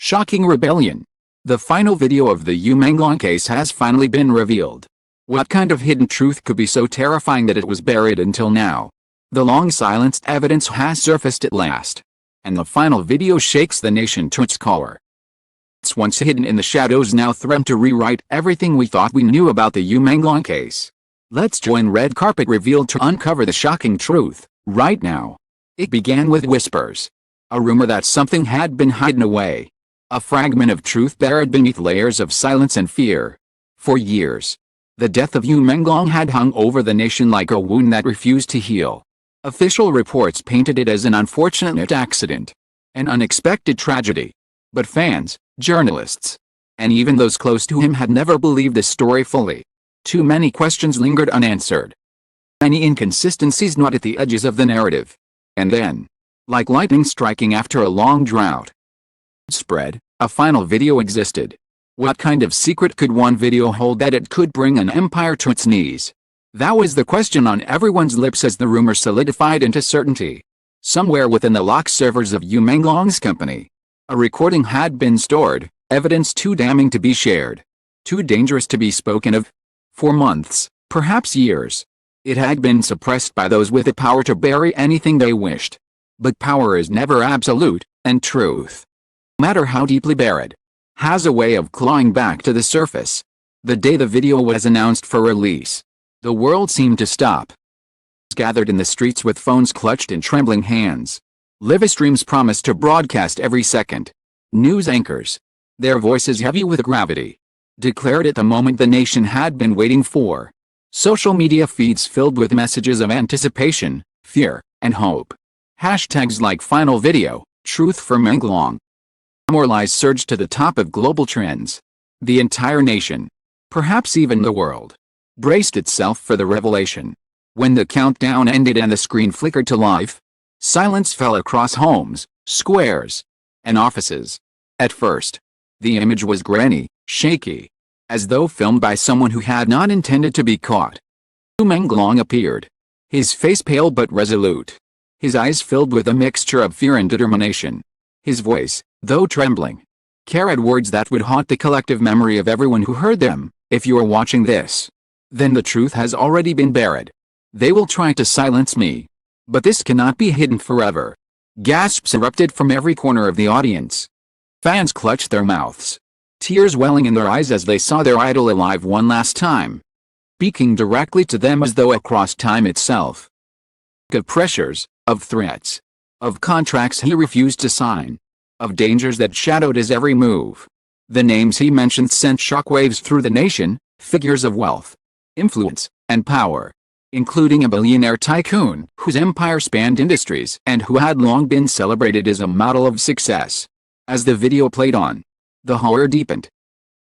Shocking rebellion. The final video of the Manh case has finally been revealed. What kind of hidden truth could be so terrifying that it was buried until now? The long-silenced evidence has surfaced at last. And the final video shakes the nation to its core. It's once hidden in the shadows now threatened to rewrite everything we thought we knew about the Manh case. Let's join Red Carpet Revealed to uncover the shocking truth, right now. It began with whispers. A rumor that something had been hidden away. A fragment of truth buried beneath layers of silence and fear. For years, the death of Manh had hung over the nation like a wound that refused to heal. Official reports painted it as an unfortunate accident, an unexpected tragedy. But fans, journalists, and even those close to him had never believed the story fully. Too many questions lingered unanswered. Many inconsistencies gnawed at the edges of the narrative. And then, like lightning striking after a long drought, spread, a final video existed. What kind of secret could one video hold that it could bring an empire to its knees? That was the question on everyone's lips as the rumor solidified into certainty. Somewhere within the locked servers of Manh's company, a recording had been stored, evidence too damning to be shared, too dangerous to be spoken of. For months, perhaps years, it had been suppressed by those with the power to bury anything they wished. But power is never absolute, and truth, no matter how deeply buried, has a way of clawing back to the surface. The day the video was announced for release, the world seemed to stop. Gathered in the streets with phones clutched in trembling hands. Live streams promised to broadcast every second. News anchors, their voices heavy with gravity, declared it the moment the nation had been waiting for. Social media feeds filled with messages of anticipation, fear, and hope. Hashtags like final video, truth for Manh. More lies surged to the top of global trends. The entire nation, perhaps even the world, braced itself for the revelation. When the countdown ended and the screen flickered to life, silence fell across homes, squares, and offices. At first, the image was grainy, shaky, as though filmed by someone who had not intended to be caught. Manh appeared, his face pale but resolute, his eyes filled with a mixture of fear and determination. His voice, though trembling, carried words that would haunt the collective memory of everyone who heard them. If you are watching this, then the truth has already been buried. They will try to silence me, but this cannot be hidden forever. Gasps erupted from every corner of the audience. Fans clutched their mouths, tears welling in their eyes as they saw their idol alive one last time, speaking directly to them as though across time itself. Of pressures, of threats, of contracts he refused to sign, of dangers that shadowed his every move. The names he mentioned sent shockwaves through the nation, figures of wealth, influence, and power, including a billionaire tycoon whose empire spanned industries and who had long been celebrated as a model of success. As the video played on, the horror deepened.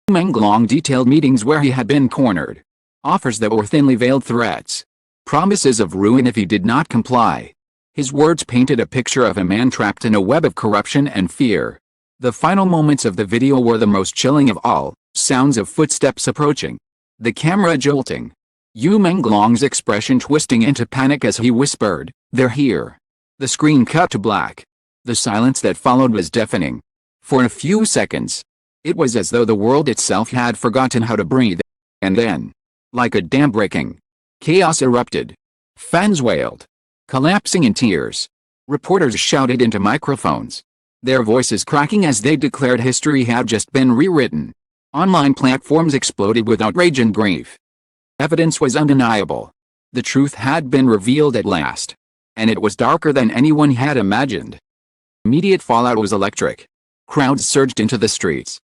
Manh detailed meetings where he had been cornered, offers that were thinly veiled threats, promises of ruin if he did not comply. His words painted a picture of a man trapped in a web of corruption and fear. The final moments of the video were the most chilling of all, sounds of footsteps approaching, the camera jolting, Manh's expression twisting into panic as he whispered, "They're here." The screen cut to black. The silence that followed was deafening. For a few seconds, it was as though the world itself had forgotten how to breathe. And then, like a dam breaking, chaos erupted. Fans wailed, collapsing in tears. Reporters shouted into microphones, their voices cracking as they declared history had just been rewritten. Online platforms exploded with outrage and grief. Evidence was undeniable. The truth had been revealed at last. And it was darker than anyone had imagined. Immediate fallout was electric. Crowds surged into the streets,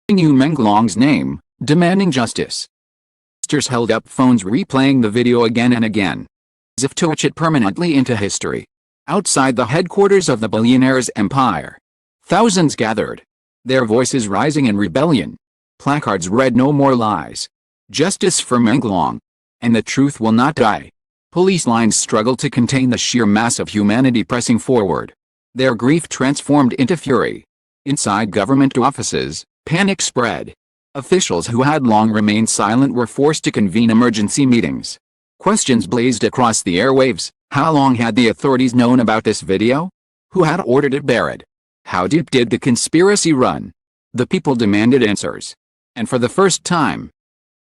Manh's name, demanding justice. Posters held up phones replaying the video again and again, as if to etch it permanently into history. Outside the headquarters of the billionaire's empire, thousands gathered, their voices rising in rebellion. Placards read "No more lies. Justice for Manh. And the truth will not die." Police lines struggled to contain the sheer mass of humanity pressing forward. Their grief transformed into fury. Inside government offices, panic spread. Officials who had long remained silent were forced to convene emergency meetings. Questions blazed across the airwaves. How long had the authorities known about this video? Who had ordered it buried? How deep did the conspiracy run? The people demanded answers. And for the first time,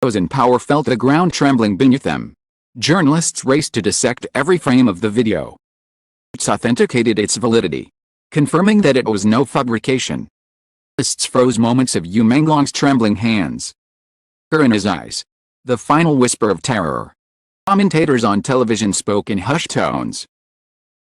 those in power felt the ground trembling beneath them. Journalists raced to dissect every frame of the video. It's authenticated its validity, confirming that it was no fabrication. Journalists froze moments of Yu Menglong's trembling hands. Fear in his eyes. The final whisper of terror. Commentators on television spoke in hushed tones,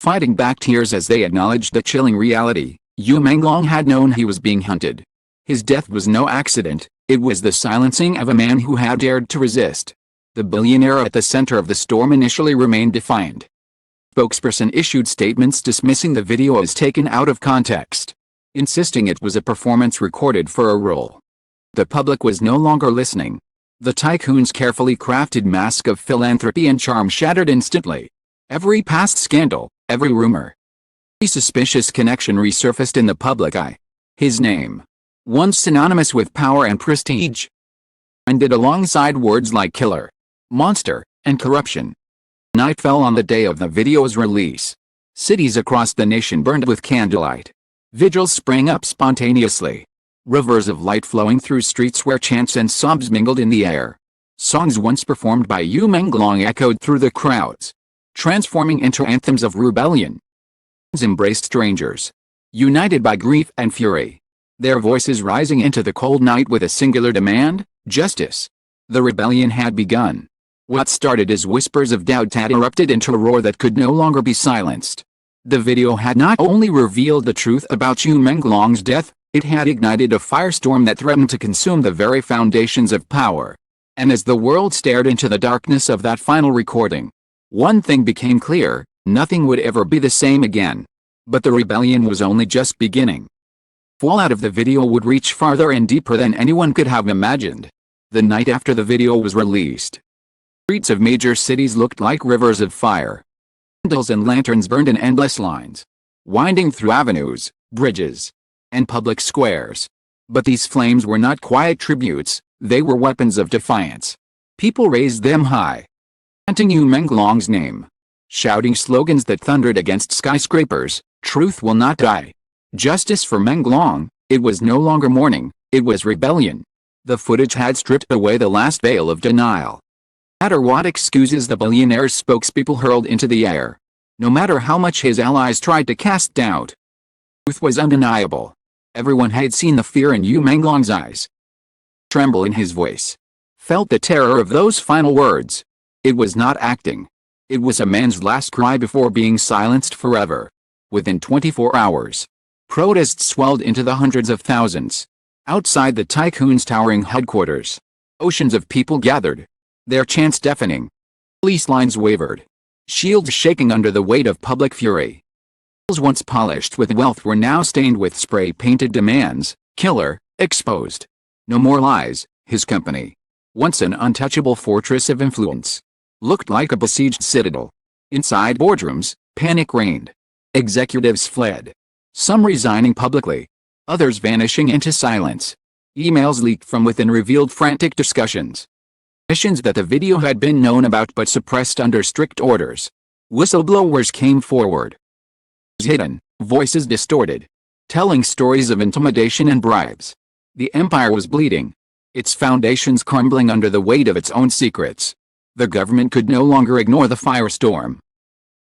fighting back tears as they acknowledged the chilling reality. Yu Menglong had known he was being hunted. His death was no accident, it was the silencing of a man who had dared to resist. The billionaire at the center of the storm initially remained defiant. Spokesperson issued statements dismissing the video as taken out of context, insisting it was a performance recorded for a role. The public was no longer listening. The tycoon's carefully crafted mask of philanthropy and charm shattered instantly. Every past scandal, every rumor, every suspicious connection resurfaced in the public eye. His name, once synonymous with power and prestige, ended alongside words like killer, monster, and corruption. Night fell on the day of the video's release. Cities across the nation burned with candlelight. Vigils sprang up spontaneously. Rivers of light flowing through streets where chants and sobs mingled in the air. Songs once performed by Yu Menglong echoed through the crowds, transforming into anthems of rebellion. Embraced strangers, united by grief and fury, their voices rising into the cold night with a singular demand: justice. The rebellion had begun. What started as whispers of doubt had erupted into a roar that could no longer be silenced. The video had not only revealed the truth about Yu Menglong's death, it had ignited a firestorm that threatened to consume the very foundations of power. And as the world stared into the darkness of that final recording, one thing became clear: nothing would ever be the same again. But the rebellion was only just beginning. Fallout of the video would reach farther and deeper than anyone could have imagined. The night after the video was released, streets of major cities looked like rivers of fire. Candles and lanterns burned in endless lines, winding through avenues, bridges, and public squares. But these flames were not quiet tributes, they were weapons of defiance. People raised them high, chanting Yu Menglong's name, shouting slogans that thundered against skyscrapers: truth will not die. Justice for Menglong. It was no longer mourning, it was rebellion. The footage had stripped away the last veil of denial. No matter what excuses the billionaire's spokespeople hurled into the air, no matter how much his allies tried to cast doubt, truth was undeniable. Everyone had seen the fear in Yu Menglong's eyes, tremble in his voice, felt the terror of those final words. It was not acting. It was a man's last cry before being silenced forever. Within 24 hours, protests swelled into the hundreds of thousands. Outside the tycoon's towering headquarters, oceans of people gathered, their chants deafening. Police lines wavered, shields shaking under the weight of public fury. Once polished with wealth were now stained with spray-painted demands: killer, exposed. No more lies. His company, once an untouchable fortress of influence, looked like a besieged citadel. Inside boardrooms, panic reigned. Executives fled, some resigning publicly, others vanishing into silence. Emails leaked from within revealed frantic discussions, missions that the video had been known about but suppressed under strict orders. Whistleblowers came forward, hidden, voices distorted, telling stories of intimidation and bribes. The empire was bleeding, its foundations crumbling under the weight of its own secrets. The government could no longer ignore the firestorm.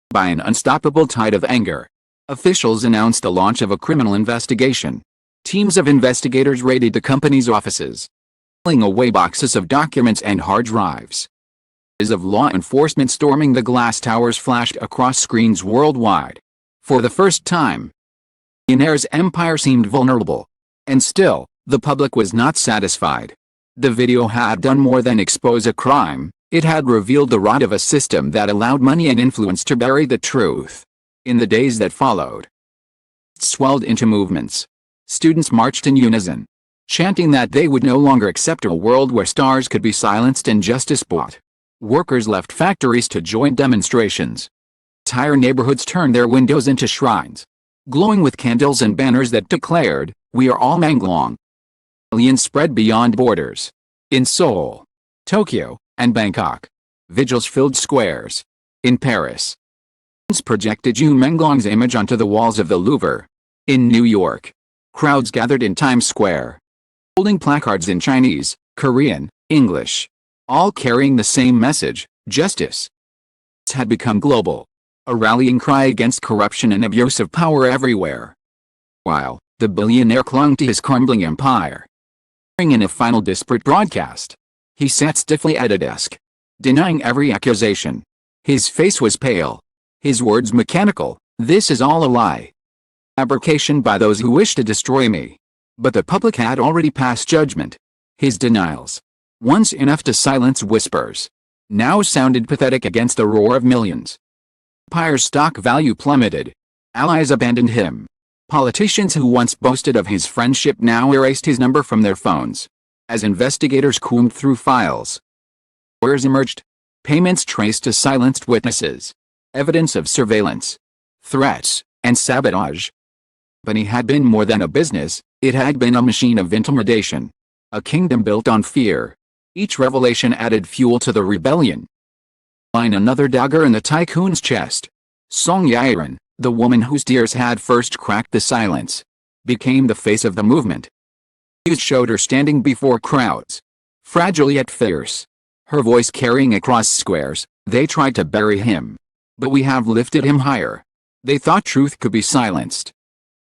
By an unstoppable tide of anger, officials announced the launch of a criminal investigation. Teams of investigators raided the company's offices, pulling away boxes of documents and hard drives. Of law enforcement storming the glass towers flashed across screens worldwide. For the first time, the billionaire's empire seemed vulnerable. And still, the public was not satisfied. The video had done more than expose a crime, it had revealed the rot of a system that allowed money and influence to bury the truth. In the days that followed, it swelled into movements. Students marched in unison, chanting that they would no longer accept a world where stars could be silenced and justice bought. Workers left factories to join demonstrations. Entire neighborhoods turned their windows into shrines, glowing with candles and banners that declared, "We are all Menglong." Millions spread beyond borders. In Seoul, Tokyo, and Bangkok, vigils filled squares. In Paris, projected Yu Menglong's image onto the walls of the Louvre. In New York, crowds gathered in Times Square, holding placards in Chinese, Korean, English, all carrying the same message: justice. It had become global, a rallying cry against corruption and abuse of power everywhere. While the billionaire clung to his crumbling empire, in a final disparate broadcast, he sat stiffly at a desk, denying every accusation. His face was pale, his words mechanical. "This is all a lie. Fabrication by those who wish to destroy me." But the public had already passed judgment. His denials, once enough to silence whispers, now sounded pathetic against the roar of millions. Empire's stock value plummeted. Allies abandoned him. Politicians who once boasted of his friendship now erased his number from their phones. As investigators combed through files, wires emerged, payments traced to silenced witnesses, evidence of surveillance, threats, and sabotage. But he had been more than a business, it had been a machine of intimidation. A kingdom built on fear. Each revelation added fuel to the rebellion. Another dagger in the tycoon's chest. Song Yiren, the woman whose tears had first cracked the silence, became the face of the movement. News showed her standing before crowds, fragile yet fierce, her voice carrying across squares. "They tried to bury him, but we have lifted him higher. They thought truth could be silenced.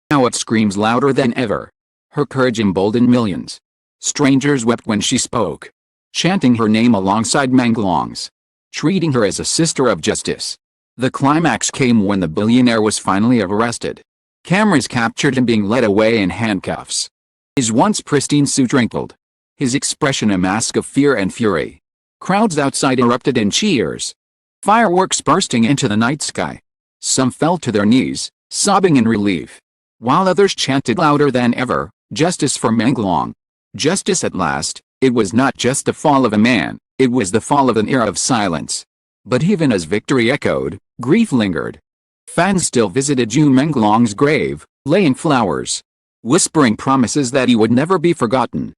Now it screams louder than ever." Her courage emboldened millions. Strangers wept when she spoke, chanting her name alongside Manglong's, treating her as a sister of justice. The climax came when the billionaire was finally arrested. Cameras captured him being led away in handcuffs. His once pristine suit wrinkled, his expression a mask of fear and fury. Crowds outside erupted in cheers, fireworks bursting into the night sky. Some fell to their knees, sobbing in relief, while others chanted louder than ever, "Justice for Manglong. Justice at last." It was not just the fall of a man, it was the fall of an era of silence. But even as victory echoed, grief lingered. Fans still visited Yu Menglong's grave, laying flowers, whispering promises that he would never be forgotten.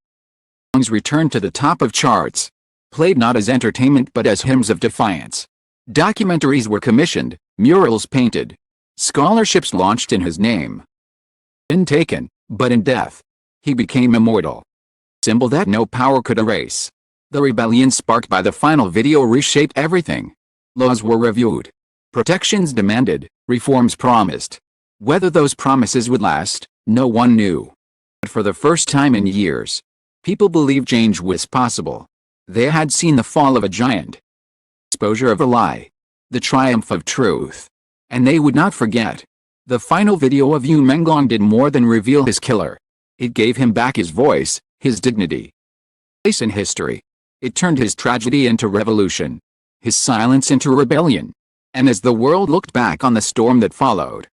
Songs returned to the top of charts, played not as entertainment but as hymns of defiance. Documentaries were commissioned, murals painted, scholarships launched in his name. In taken, but in death, he became immortal. Symbol that no power could erase. The rebellion sparked by the final video reshaped everything. Laws were reviewed, protections demanded, reforms promised. Whether those promises would last, no one knew. But for the first time in years, people believed change was possible. They had seen the fall of a giant, exposure of a lie, the triumph of truth. And they would not forget. The final video of Yu Menglong did more than reveal his killer. It gave him back his voice, his dignity, place in history. It turned his tragedy into revolution, his silence into rebellion. And as the world looked back on the storm that followed,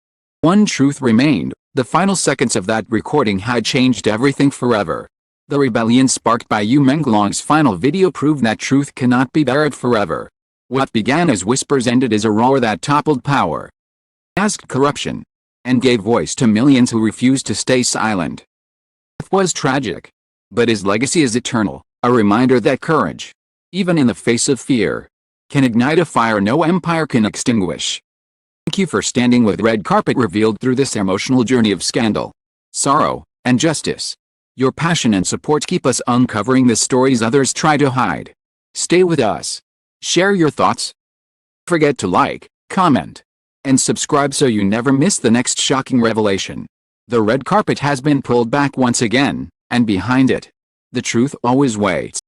one truth remained: the final seconds of that recording had changed everything forever. The rebellion sparked by Yu Menglong's final video proved that truth cannot be buried forever. What began as whispers ended as a roar that toppled power, asked corruption, and gave voice to millions who refused to stay silent. Death was tragic, but his legacy is eternal, a reminder that courage, even in the face of fear, can ignite a fire no empire can extinguish. Thank you for standing with Red Carpet revealed through this emotional journey of scandal, sorrow, and justice. Your passion and support keep us uncovering the stories others try to hide. Stay with us. Share your thoughts. Don't forget to like, comment, and subscribe so you never miss the next shocking revelation. The red carpet has been pulled back once again, and behind it, the truth always waits.